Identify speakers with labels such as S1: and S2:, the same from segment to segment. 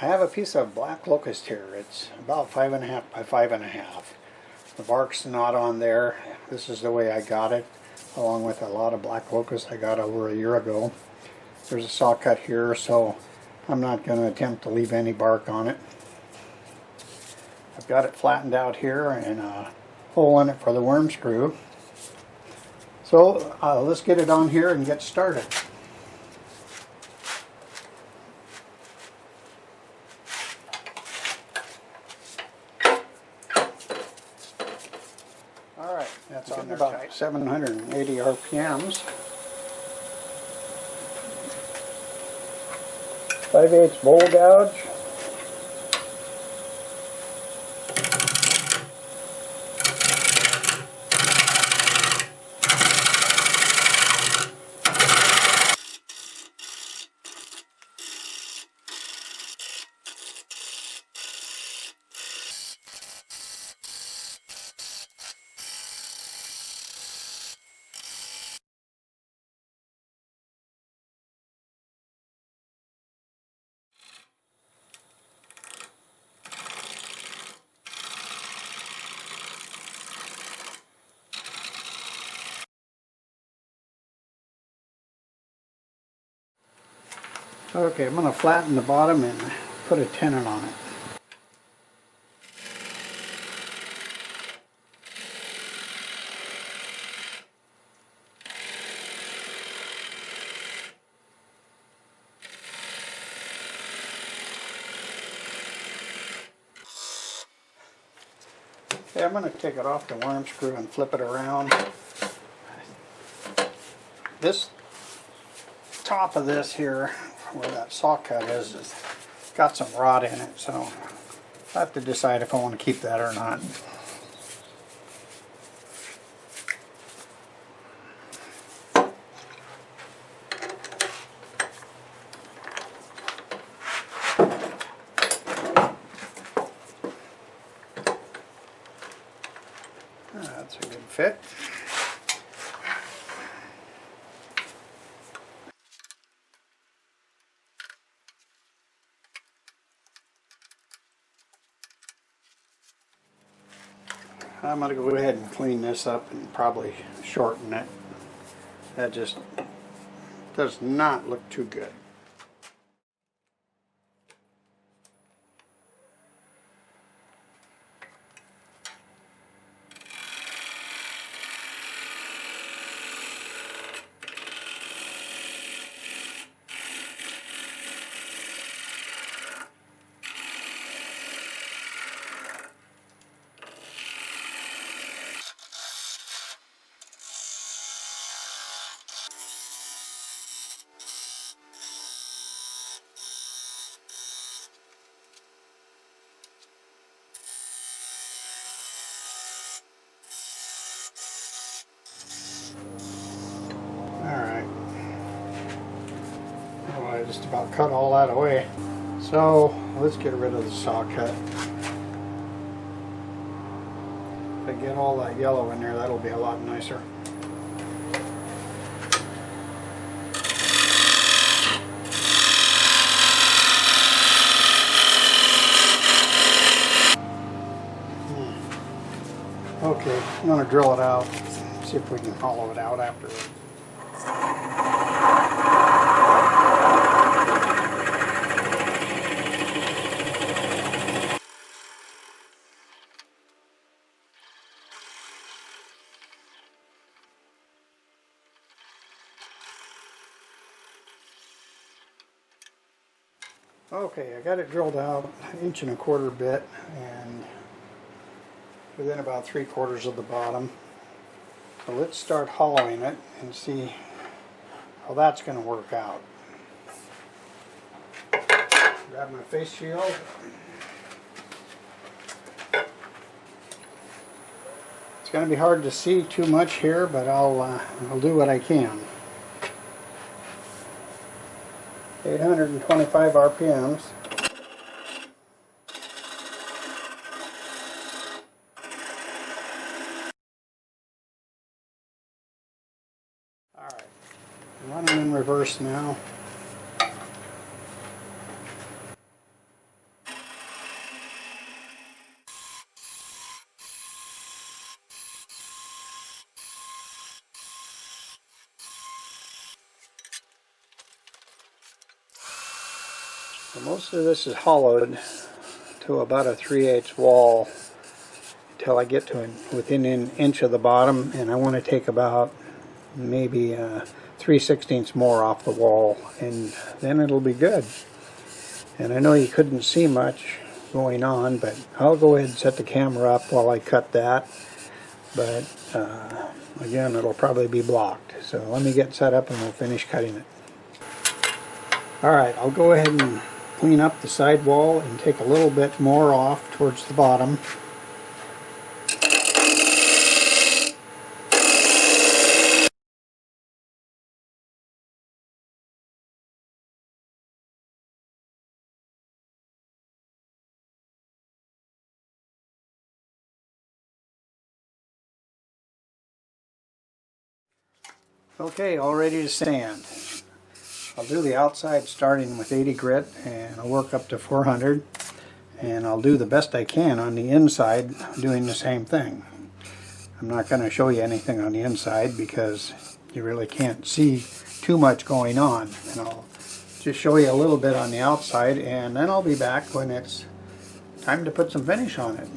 S1: I have a piece of Black Locust here. It's about 5.5 by 5.5. The bark's not on there. This is the way I got it, along with a lot of Black Locust I got over a year ago. There's a saw cut here, so I'm not going to attempt to leave any bark on it. I've got it flattened out here and a hole in it for the worm screw. So let's get it on here and get started. Alright, that's on about 780 RPMs. 5/8 bowl gouge. Okay, I'm going to flatten the bottom and put a tenon on it. Okay, I'm going to take it off the worm screw and flip it around. This top of this here, where that saw cut is got some rot in it, so I have to decide if I want to keep that or not. That's a good fit. I'm going to go ahead and clean this up and probably shorten it. That just does not look too good. I just about cut all that away. So let's get rid of the saw cut. If I get all that yellow in there, that'll be a lot nicer. Okay, I'm going to drill it out, see if we can hollow it out afterwards. Okay, I got it drilled out 1.25 inch bit and within about 3/4 of the bottom. So let's start hollowing it and see how that's going to work out. Grab my face shield. It's going to be hard to see too much here, but I'll do what I can. 825 RPMs. Alright, I'm running in reverse now. So most of this is hollowed to about a 3/8 wall until I get to within an inch of the bottom, and I want to take about maybe 3/16 more off the wall, and then it'll be good. And I know you couldn't see much going on, but I'll go ahead and set the camera up while I cut that. But again, it'll probably be blocked. So let me get set up and we'll finish cutting it. Alright, I'll go ahead and clean up the side wall and take a little bit more off towards the bottom. Okay, all ready to sand. I'll do the outside starting with 80 grit, and I'll work up to 400, and I'll do the best I can on the inside doing the same thing. I'm not going to show you anything on the inside because you really can't see too much going on, and I'll just show you a little bit on the outside, and then I'll be back when it's time to put some finish on it.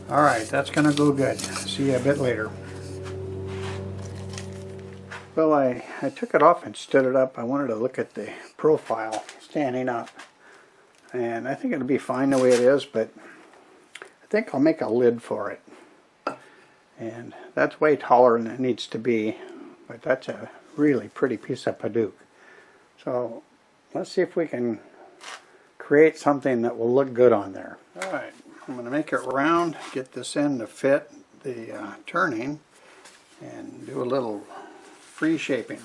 S1: Alright, that's going to go good. See you a bit later. Well, I took it off and stood it up. I wanted to look at the profile standing up. And I think it'll be fine the way it is, but I think I'll make a lid for it. And that's way taller than it needs to be, but that's a really pretty piece of Paduak. So let's see if we can create something that will look good on there. Alright, I'm going to make it round, get this end to fit the turning, and do a little free shaping.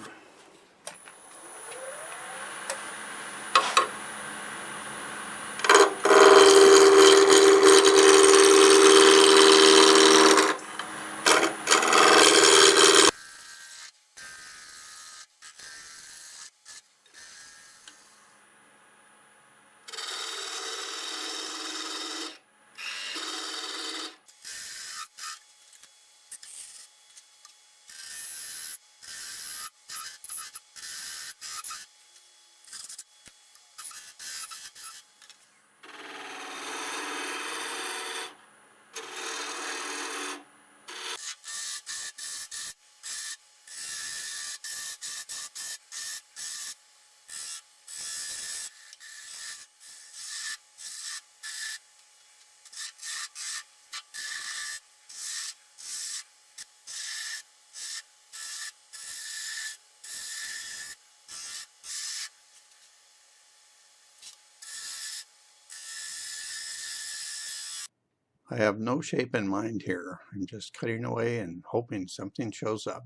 S1: I have no shape in mind here. I'm just cutting away and hoping something shows up.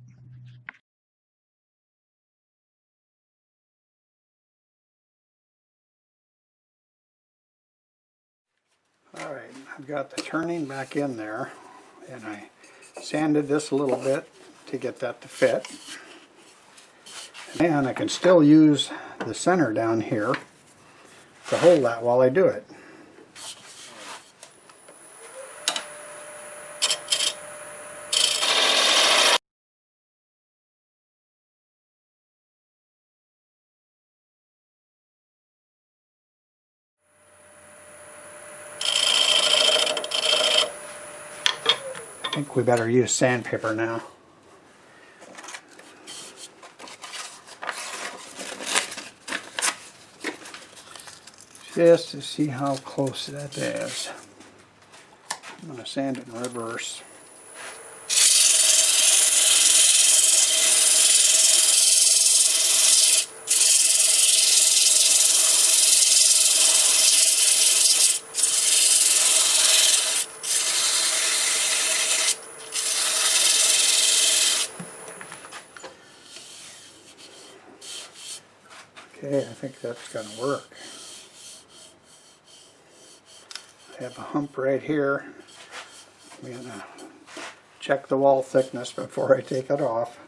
S1: Alright, I've got the turning back in there, and I sanded this a little bit to get that to fit. And I can still use the center down here to hold that while I do it. I think we better use sandpaper now. Just to see how close that is. I'm going to sand it in reverse. Okay, I think that's going to work. I have a hump right here. I'm going to check the wall thickness before I take it off.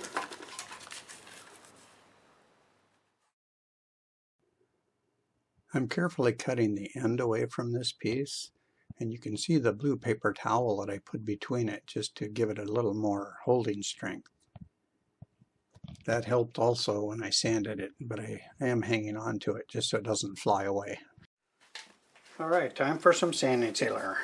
S1: I'm carefully cutting the end away from this piece, and you can see the blue paper towel that I put between it just to give it a little more holding strength. that helped also when I sanded it, but I am hanging on to it just so it doesn't fly away. Alright, time for some sanding sealer.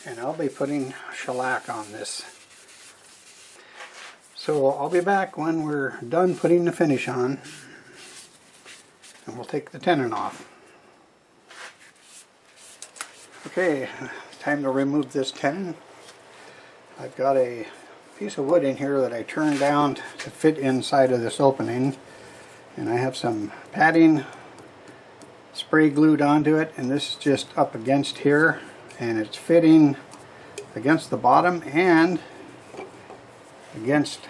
S1: And I'll be putting shellac on this. So I'll be back when we're done putting the finish on, and we'll take the tenon off. Okay, time to remove this tenon. I've got a piece of wood in here that I turned down to fit inside of this opening, and I have some padding spray glued onto it, and this is just up against here, and it's fitting against the bottom and against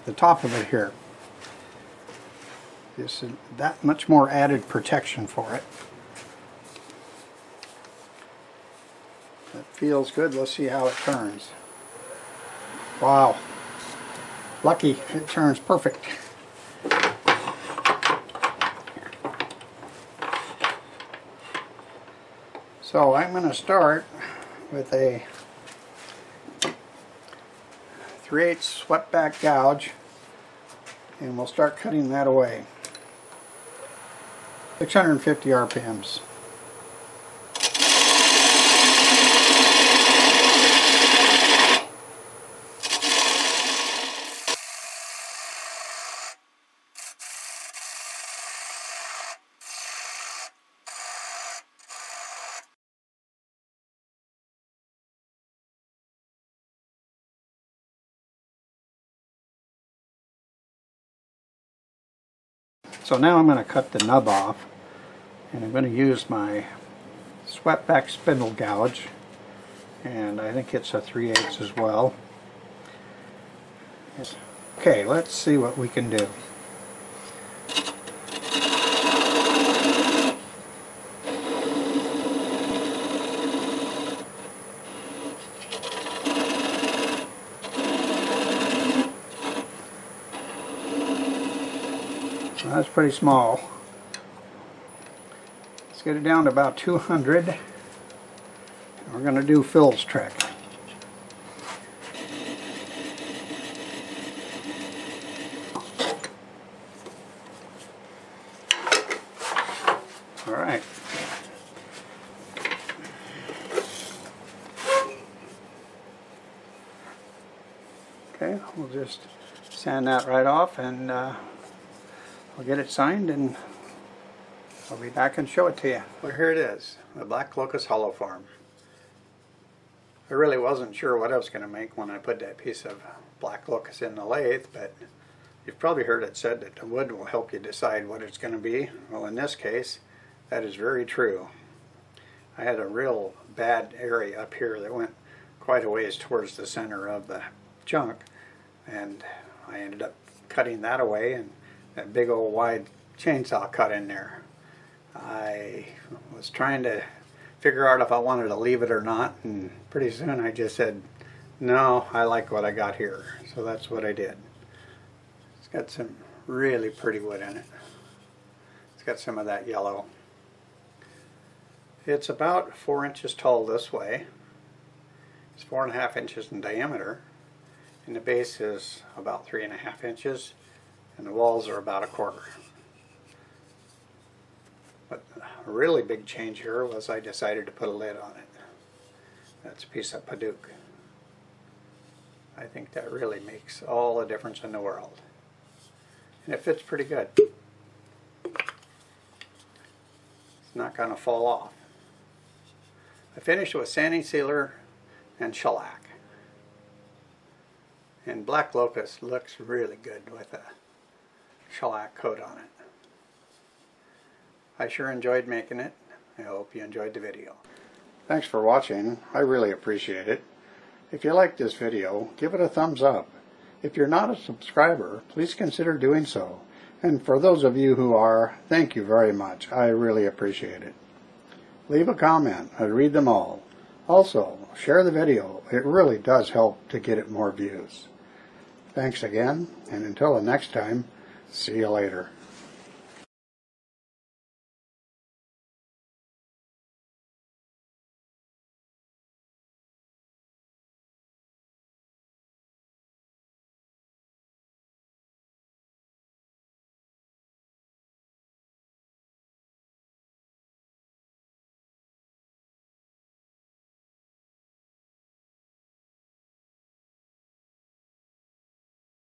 S1: the top of it here. This is that much more added protection for it. That feels good. Let's see how it turns. Wow. Lucky, it turns perfect. So I'm going to start with a 3/8 swept back gouge, and we'll start cutting that away. 650 RPMs. So now I'm going to cut the nub off, and I'm going to use my swept back spindle gouge, and I think it's a 3/8 as well. Okay, let's see what we can do. That's pretty small. Let's get it down to about 200. And we're going to do Phil's trick. All right. Okay, we'll just sand that right off, and I'll get it signed, and I'll be back and show it to you. Well, here it is, the Black Locust hollow form. I really wasn't sure what I was going to make when I put that piece of Black Locust in the lathe, but you've probably heard it said that the wood will help you decide what it's going to be. Well, in this case, that is very true. I had a real bad area up here that went quite a ways towards the center of the chunk, and I ended up cutting that away, and that big old wide chainsaw cut in there. I was trying to figure out if I wanted to leave it or not, and pretty soon I just said, no, I like what I got here. So that's what I did. It's got some really pretty wood in it. It's got some of that yellow. It's about 4 inches tall this way. It's 4.5 inches in diameter, and the base is about 3.5 inches. And the walls are about 1/4. But a really big change here was I decided to put a lid on it. That's a piece of Paduak. I think that really makes all the difference in the world. And it fits pretty good. It's not going to fall off. I finished with sanding sealer and shellac. And Black Locust looks really good with a shellac coat on it. I sure enjoyed making it. I hope you enjoyed the video. Thanks for watching. I really appreciate it. If you liked this video, give it a thumbs up. If you're not a subscriber, please consider doing so. And for those of you who are, thank you very much. I really appreciate it. Leave a comment. I read them all. Also, share the video. It really does help to get it more views. Thanks again, and until the next time, see you later.